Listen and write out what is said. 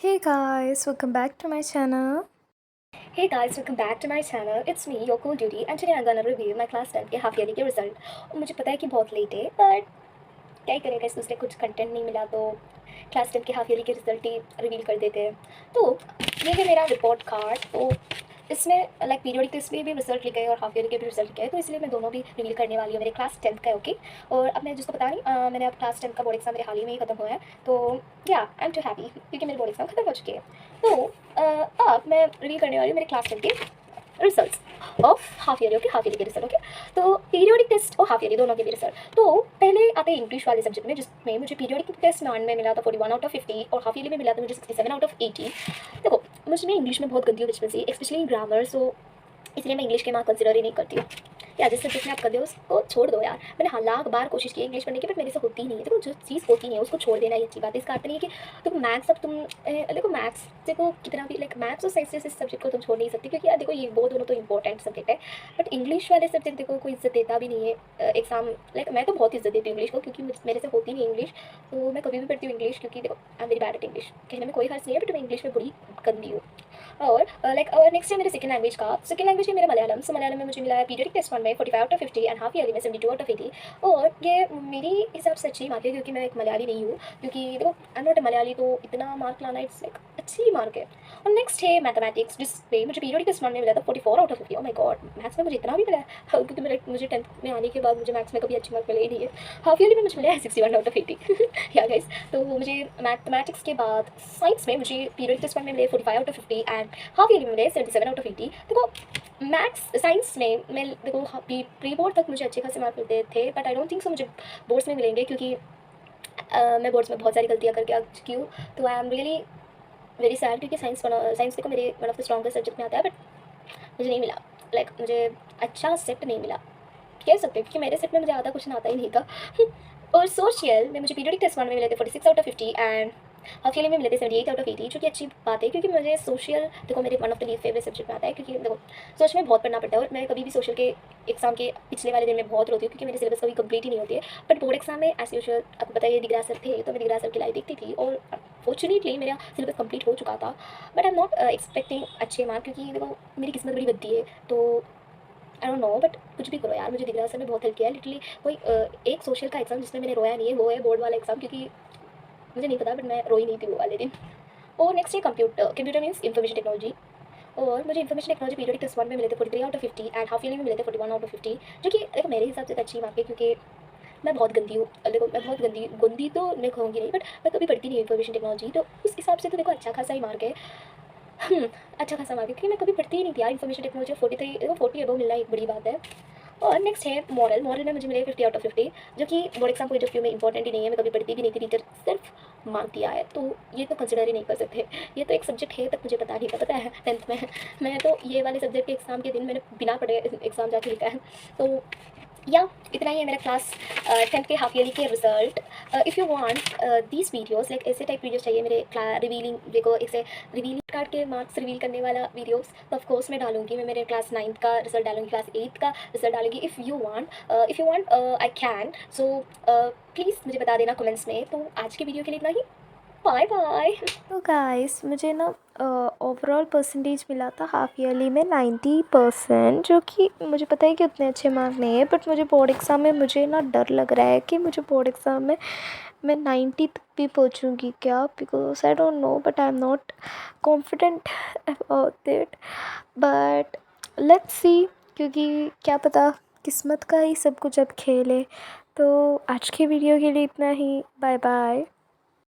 Hey guys, welcome back to my channel. Hey guys, welcome back to my channel. It's me, your cool duty, and today I'm gonna review my class 10 के half yearly के result. और मुझे पता है कि बहुत late है, but क्या ही करेगा, इस दूसरे कुछ कंटेंट नहीं मिला तो क्लास 10 के हाफ ईयरली के रिजल्ट ही रिवील कर देते हैं। तो ये है मेरा रिपोर्ट कार्ड। तो इसमें लाइक पीरियडिक टेस्ट में भी रिजल्ट लिखे हैं और हाफ ईयरली के भी रिजल्ट लिखे हैं, तो इसलिए मैं दोनों भी रिवील करने वाली हूँ। मेरे क्लास 10 का है, ओके। और अब मैं जिसको पता नहीं, मैंने अब क्लास 10 का बोर्ड एग्जाम मेरे हाल ही में ही खत्म हुआ है, तो या आई एम टू हैप्पी क्योंकि मेरे बोर्ड एग्जाम खत्म हो चुके हैं। तो अब मैं रिवील करने वाली हूँ मेरे क्लास 10 के results of half yearly, okay, half yearly के रिजल्ट, ओके। तो पीरियडिक टेस्ट और हाफ ईयरली दोनों के भी रिजल्ट। तो पहले आते हैं इंग्लिश वाले सब्जेक्ट में, जिसमें मुझे पीरियडिक टेस्ट में मिला था 41 आउट ऑफ 50 और हाफ ईयरली में मिला था मुझे 67 आउट ऑफ 80। देखो, मुझे मैं इंग्लिश में बहुत गंदी हूँ बचपन से, स्पेशली ग्रामर, सो इसलिए मैं इंग्लिश के मार्क कंसिडर ही नहीं करती हूँ। या जिस सब्जेक्ट में आप कर दो उसको छोड़ दो यार। मैंने लाख बार कोशिश की है इंग्लिश पढ़ने की, बट मेरे से होती नहीं है। देखो, जो चीज़ होती नहीं है उसको छोड़ देना ही अच्छी बात है। इसका अर्थ नहीं है कि देखो मैथ्स, अब तुम देखो मैथ्स देखो कितना भी, लाइक मैथ्स और साइंस जैसे सब्जेक्ट को तुम छोड़ नहीं सकती, क्योंकि यार देखो ये वो दोनों तो इंपॉर्टेंट सब्जेक्ट है। बट इंग्लिश वाले सब्जेक्ट देखो कोई इज्जत देता भी नहीं है। एग्जाम लाइक मैं तो बहुत इज्जत देती हूँ इंग्लिश को, क्योंकि मेरे से होती नहीं इंग्लिश, तो मैं कभी भी पढ़ती हूँ इंग्लिश, क्योंकि देखो I am very bad at English. कहने में कोई हर्ज नहीं है, बट मैं इंग्लिश में बड़ी गंदी हूँ। और और नेक्स्ट है मेरे सेकंड लैंग्वेज का। सेकंड लैंग्वेज है मेरा मलयालम। सो मलयालम में मुझे मिला है पीरियडिक टेस्ट 1 में 45 out of 50 and half yearly में 72 आउट ऑफ 80। और ये मेरी हिसाब से अच्छी मार्क है, क्योंकि मैं एक मलयाली नहीं हूँ, क्योंकि देखो I am not a Malayali, तो इतना मार्क लाना इट्स एक अच्छी मार्क है। और नेक्स्ट है मैथमेटिक्स, जिसपे मुझे पीरियडिक टेस्ट 1 में मिला था 44 out of 50। Oh my God, maths में मुझे इतना भी मिला है, क्योंकि मुझे 10th में आने के बाद मुझे मैथ्स में कभी अच्छी मार्क मिले ही नहीं है। हाफ ईयरली में मुझे मिला है 61 आउट ऑफ 80। या गाइस, तो मुझे मैथमेटिक्स के बाद साइंस में मुझे पीरियडिक टेस्ट 1 में मिले 45 out of 50 and half yearly में मिले 77 आउट ऑफ 80। देखो मैथ्स साइंस में मैं देखो प्री बोर्ड तक मुझे अच्छे खासे मार्क मिलते थे, but I don't think so मुझे बोर्ड्स में मिलेंगे, क्योंकि मैं बोर्ड्स में बहुत सारी गलतियाँ करके आ चुकी हूँ। तो I am really very sad, क्योंकि साइंस देखो मेरे one of the strongest subject में आता है, बट मुझे नहीं मिला। लाइक मुझे अच्छा सेट नहीं मिला, कह सकते हो, क्योंकि मेरे सेट में मुझे आधा क्वेश्चन आता ही नहीं था। और सोशल में मुझे पीरियडिक टेस्ट 1 में मिले थे 46 out of 50 and half yearly में मिले थे 78 आउट ऑफ 80, जो कि अच्छी बात है, क्योंकि मुझे सोशल देखो मेरे one of the least favourite subject में आता है। क्योंकि देखो सोच में बहुत पढ़ना पड़ता है, और मैं कभी भी सोशल के एग्जाम के पिछले वाले दिन में बहुत रोती हूँ, क्योंकि मेरी सिलेबस कभी कंप्लीट ही नहीं होती है। बट बोर्ड एग्जाम में एज यूजुअल आपको पता है दिगरा सर थे, तो मैं दिगरा सर की लाइव देखती थी, और फॉर्चुनेटली मेरा सिलेबस कंप्लीट हो चुका था। But I am not expecting अच्छे मार्क, क्योंकि देखो मेरी किस्मत बड़ी गंदी है। तो आई डोंट नो, बट कुछ भी करो यार, मुझे दिगरा सर ने बहुत हेल्प किया है लिटरली। कोई एक सोशल का एग्जाम जिसमें मैंने रोया नहीं है वो है बोर्ड वाला एग्जाम, क्योंकि मुझे नहीं पता, बट मैं रोई नहीं थी वो वाले दिन। और नेक्स्ट है कंप्यूटर मीन्स इन्फॉर्मेशन टेक्नोलॉजी। और मुझे इन्फॉर्मेशन टेक्नोलॉजी पीरियडिक टेस्ट 1 में मिले थे 43 out of 50 and half yearly में मिले थे 41 आउट ऑफ 50, जो कि देखो मेरे हिसाब से तो अच्छी मार्क है, क्योंकि मैं बहुत गंदी हूँ। देखो मैं बहुत गंदी गंदी तो मैं कहूँगी नहीं, बट मैं कभी पढ़ती नहीं इन्फॉर्मेशन टेक्नोलॉजी, तो उस हिसाब से तो देखो अच्छा खासा ही मार्क है। अच्छा खासा मार्क है, क्योंकि मैं कभी पढ़ती ही नहीं थी यार इन्फॉर्मेशन टेक्नोलॉजी। 43 देखो 40 अबव मिलना एक बड़ी बात है। और नेक्स्ट है मॉरल में मुझे मिले 50 आउट ऑफ 50, जो कि board exam point of view में इंपॉर्टेंट ही नहीं है, मैं कभी पढ़ती भी नहीं थी, टीचर सिर्फ मार्क दिया है, तो ये तो कंसिडर ही नहीं कर सकते। ये तो एक सब्जेक्ट है तक मुझे पता नहीं था, पता है 10th में मैं तो ये वाले सब्जेक्ट के एग्ज़ाम के दिन मैंने बिना पढ़े एग्ज़ाम जाके लिखा है। तो या इतना ही है मेरा क्लास 10th के हाफ ईयरली के result. If you want these videos, like ऐसे टाइप वीडियोस चाहिए मेरे रिवीलिंग, देखो ऐसे रिवीलिंग कार्ड के मार्क्स रिवील करने वाला वीडियोस, तो ऑफ कोर्स मैं डालूंगी। मैं मेरे क्लास 9th का रिजल्ट डालूंगी, क्लास 8th का रिजल्ट डालूंगी। If you want I can, so please मुझे बता देना कमेंट्स में। तो आज के वीडियो के लिए इतना ही। Bye bye. तो गाइस मुझे ना ओवरऑल परसेंटेज मिला था हाफ ईयरली में 90%, जो कि मुझे पता है कि उतने अच्छे मार्क नहीं है, बट मुझे बोर्ड एग्ज़ाम में मुझे ना डर लग रहा है कि मुझे बोर्ड एग्ज़ाम में मैं 90 तक भी पहुंचूंगी क्या, because I don't know, but I am not confident about it, but let's see, क्योंकि क्या पता किस्मत का ही सब कुछ अब खेल है। तो आज की वीडियो के लिए इतना ही। Bye bye.